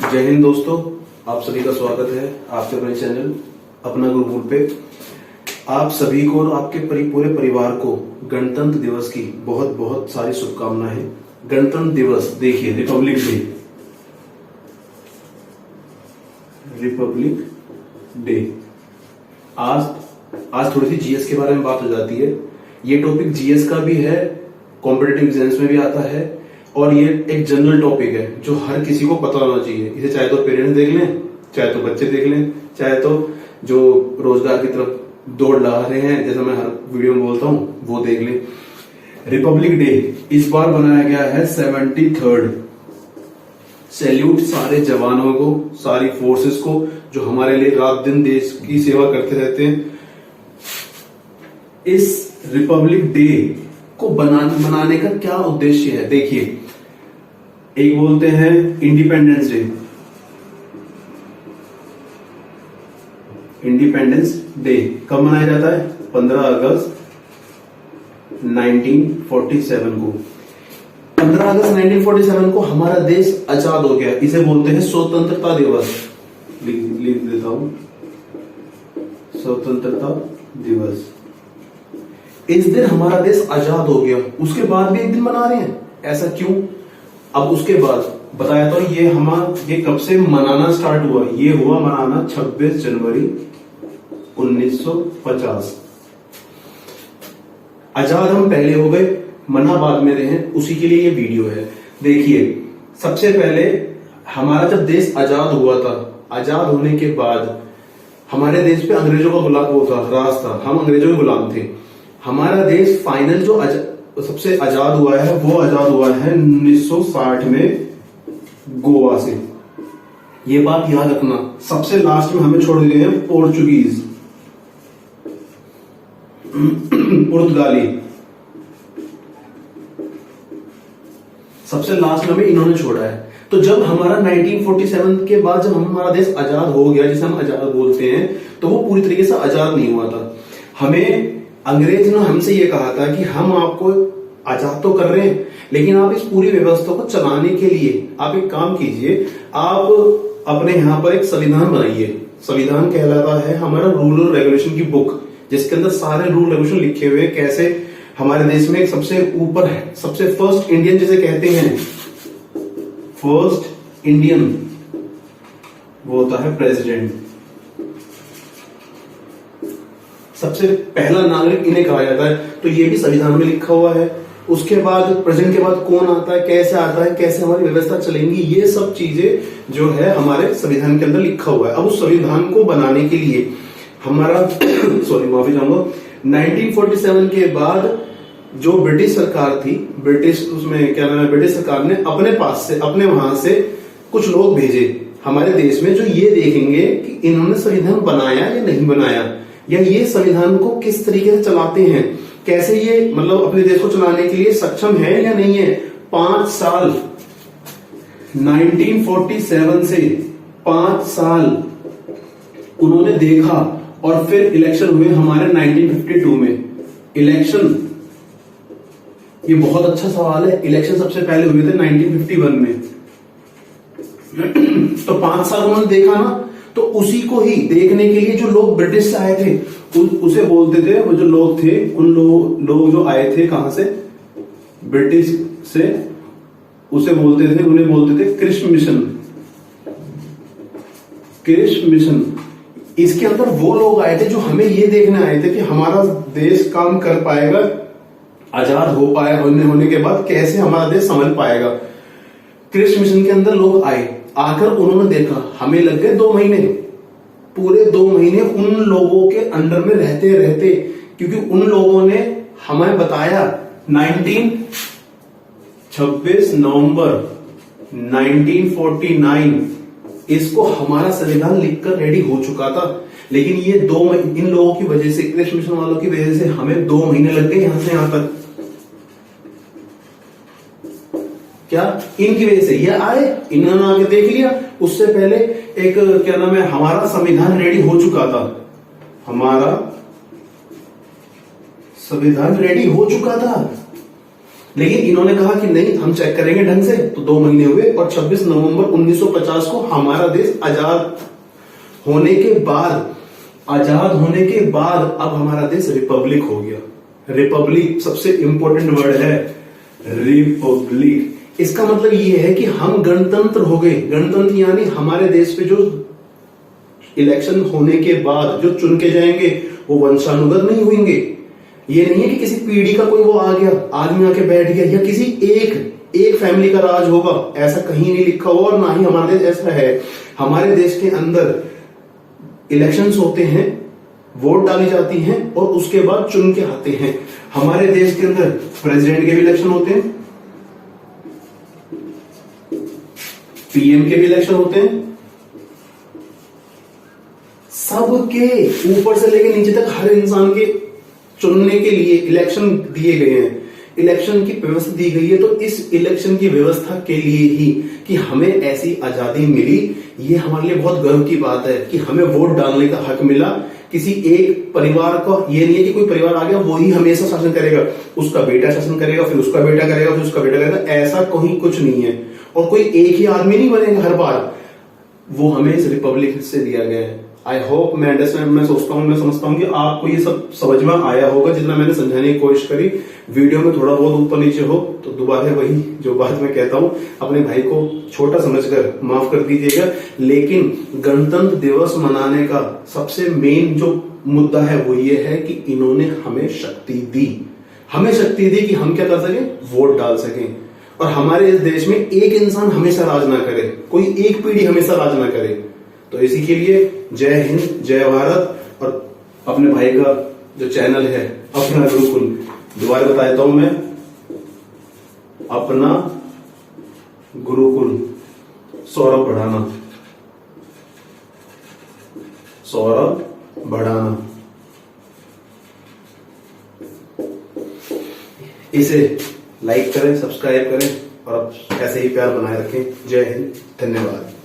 जय हिंद दोस्तों, आप सभी का स्वागत है आपके अपने चैनल अपना गुरुकुल पे। आप सभी को और आपके पूरे परिवार को गणतंत्र दिवस की बहुत बहुत सारी शुभकामनाएं। गणतंत्र दिवस देखिए, रिपब्लिक डे आज थोड़ी सी जीएस के बारे में बात हो जाती है। ये टॉपिक जीएस का भी है, कॉम्पिटिटिव एग्जाम्स में भी आता है और ये एक जनरल टॉपिक है जो हर किसी को पता होना चाहिए। इसे चाहे तो पेरेंट्स देख लें, चाहे तो बच्चे देख लें, चाहे तो जो रोजगार की तरफ दौड़ लगा रहे हैं, जैसा मैं हर वीडियो में बोलता हूं, वो देख लें। रिपब्लिक डे इस बार बनाया गया है 73rd। सैल्यूट सारे जवानों को, सारी फोर्सेस को जो हमारे लिए रात दिन देश की सेवा करते रहते हैं। इस रिपब्लिक डे को मनाने का क्या उद्देश्य है? देखिए, एक बोलते हैं इंडिपेंडेंस डे। इंडिपेंडेंस डे कब मनाया जाता है? 15 अगस्त 1947 को। 15 अगस्त 1947 को हमारा देश आजाद हो गया। इसे बोलते हैं स्वतंत्रता दिवस। लिख देता हूं, स्वतंत्रता दिवस। इस दिन हमारा देश आजाद हो गया, उसके बाद भी एक दिन मना रहे हैं। ऐसा क्यों? अब उसके बाद बताया तो ये कब से मनाना स्टार्ट हुआ? ये हुआ मनाना 26 जनवरी 1950। आजाद हम पहले हो गए, मना बाद में रहे, उसी के लिए ये वीडियो है। देखिए, सबसे पहले हमारा जब देश आजाद हुआ था, आजाद होने के बाद हमारे देश पे अंग्रेजों का राज था। हम अंग्रेजों के गुलाम थे। हमारा देश फाइनल जो सबसे आजाद हुआ है वो आजाद हुआ है 1960 में गोवा से। ये बात याद रखना। सबसे लास्ट में हमें छोड़ दिए हैं पोर्चुगीज, पुर्तगाली। सबसे लास्ट में हमें इन्होंने छोड़ा है। तो जब हमारा 1947 के बाद जब हमारा देश आजाद हो गया, जिसे हम आजाद बोलते हैं, तो वो पूरी तरीके से आजाद नहीं हुआ था। हमें अंग्रेज ने हमसे ये कहा था कि हम आपको आजाद तो कर रहे हैं, लेकिन आप इस पूरी व्यवस्था को चलाने के लिए आप एक काम कीजिए, आप अपने यहाँ पर एक संविधान बनाइए। संविधान कहलाता है हमारा रूल और रेगुलेशन की बुक, जिसके अंदर सारे रूल रेगुलेशन लिखे हुए, कैसे हमारे देश में सबसे ऊपर है, सबसे फर्स्ट इंडियन जिसे कहते हैं, फर्स्ट इंडियन, वो होता है प्रेसिडेंट। सबसे पहला नागरिक इन्हें कहा जाता है। तो ये भी संविधान में लिखा हुआ है। उसके बाद प्रेसिडेंट के बाद कौन आता है, कैसे आता है, कैसे हमारी व्यवस्था चलेंगी, ये सब चीजें जो है हमारे संविधान के अंदर लिखा हुआ है। अब उस संविधान को बनाने के लिए हमारा माफी चाहूंगा, 1947 के बाद जो ब्रिटिश सरकार थी, ब्रिटिश सरकार ने अपने पास से, अपने वहां से कुछ लोग भेजे हमारे देश में, जो ये देखेंगे कि इन्होंने संविधान बनाया या नहीं बनाया, या ये संविधान को किस तरीके से चलाते हैं, कैसे ये अपने देश को चलाने के लिए सक्षम है या नहीं है। 5 साल 1947 से 5 साल उन्होंने देखा और फिर इलेक्शन हुए हमारे 1952 में। इलेक्शन, ये बहुत अच्छा सवाल है। इलेक्शन सबसे पहले हुए थे 1951 में। तो 5 साल उन्होंने देखा ना, तो उसी को ही देखने के लिए जो लोग ब्रिटिश से आए थे, उसे बोलते थे, वो जो लोग थे, उन लोग जो आए थे कहां से, ब्रिटिश से, उन्हें बोलते थे क्रिश मिशन। क्रिश मिशन, इसके अंदर वो लोग आए थे जो हमें ये देखने आए थे कि हमारा देश काम कर पाएगा, आजाद हो पाया होने के बाद कैसे हमारा देश संभल पाएगा। क्रिश मिशन के अंदर लोग आए, आकर उन्होंने देखा, हमें लग गए 2 महीने, पूरे 2 महीने उन लोगों के अंडर में रहते, क्योंकि उन लोगों ने हमें बताया 26 नवंबर 1949 इसको हमारा संविधान लिखकर रेडी हो चुका था। लेकिन ये इन लोगों की वजह से, क्रिश मिशन वालों की वजह से हमें 2 महीने लग गए यहां से यहां तक। क्या? इनकी वजह से ये आए, इन्होंने आके देख लिया। उससे पहले एक हमारा संविधान रेडी हो चुका था। हमारा संविधान रेडी हो चुका था। लेकिन इन्होंने कहा कि नहीं, हम चेक करेंगे ढंग से। तो 2 महीने हुए और 26 नवंबर 1950 को हमारा देश आजाद होने के बाद अब हमारा देश रिपब्लिक हो गया। रिपब्लिक सबसे इंपॉर्टेंट वर्ड है, रिपब्लिक। इसका मतलब ये है कि हम गणतंत्र हो गए। गणतंत्र यानी हमारे देश पे जो इलेक्शन होने के बाद जो चुन के जाएंगे वो वंशानुगत नहीं होंगे। ये नहीं है कि किसी पीढ़ी का कोई वो आ गया, आदमी आके बैठ गया, या किसी एक फैमिली का राज होगा, ऐसा कहीं नहीं लिखा हुआ। और ना ही हमारे देश ऐसा है। हमारे देश के अंदर इलेक्शंस होते हैं, वोट डाली जाती हैं और उसके बाद चुन के आते हैं। हमारे देश के अंदर प्रेसिडेंट के भी इलेक्शन होते हैं, पीएम के भी इलेक्शन होते हैं, सबके ऊपर से लेकर नीचे तक हर इंसान के चुनने के लिए इलेक्शन दिए गए हैं। इलेक्शन की व्यवस्था दी गई है। तो इस इलेक्शन की व्यवस्था के लिए ही कि हमें ऐसी आजादी मिली, ये हमारे लिए बहुत गर्व की बात है कि हमें वोट डालने का हक मिला। किसी एक परिवार को ये नहीं है कि कोई परिवार आ गया वही हमेशा शासन करेगा, उसका बेटा शासन करेगा, फिर उसका बेटा करेगा, फिर उसका बेटा करेगा, ऐसा कहीं कुछ नहीं है। और कोई एक ही आदमी नहीं बनेगा हर बार। वो हमें इस रिपब्लिक से दिया गया है। आई होप, मैं अंडरस्टैंड, मैं सोचता हूँ, मैं समझता हूँ कि आपको ये सब समझ में आया होगा जितना मैंने समझाने की कोशिश करी। वीडियो में थोड़ा बहुत ऊपर नीचे हो तो दोबारा वही जो बात मैं कहता हूँ, अपने भाई को छोटा समझकर माफ कर दीजिएगा। लेकिन गणतंत्र दिवस मनाने का सबसे मेन जो मुद्दा है वो ये है कि इन्होंने हमें शक्ति दी। हमें शक्ति दी कि हम क्या कर सकें, वोट डाल सकें। और हमारे इस देश में एक इंसान हमेशा राज ना करे, कोई एक पीढ़ी हमेशा राज ना करे। तो इसी के लिए जय हिंद, जय भारत। और अपने भाई का जो चैनल है अपना गुरुकुल, दोबारा बता देता हूं मैं, अपना गुरुकुल, सौरभ बढ़ाना, सौरभ बढ़ाना। इसे लाइक करें, सब्सक्राइब करें और ऐसे ही प्यार बनाए रखें। जय हिंद, धन्यवाद।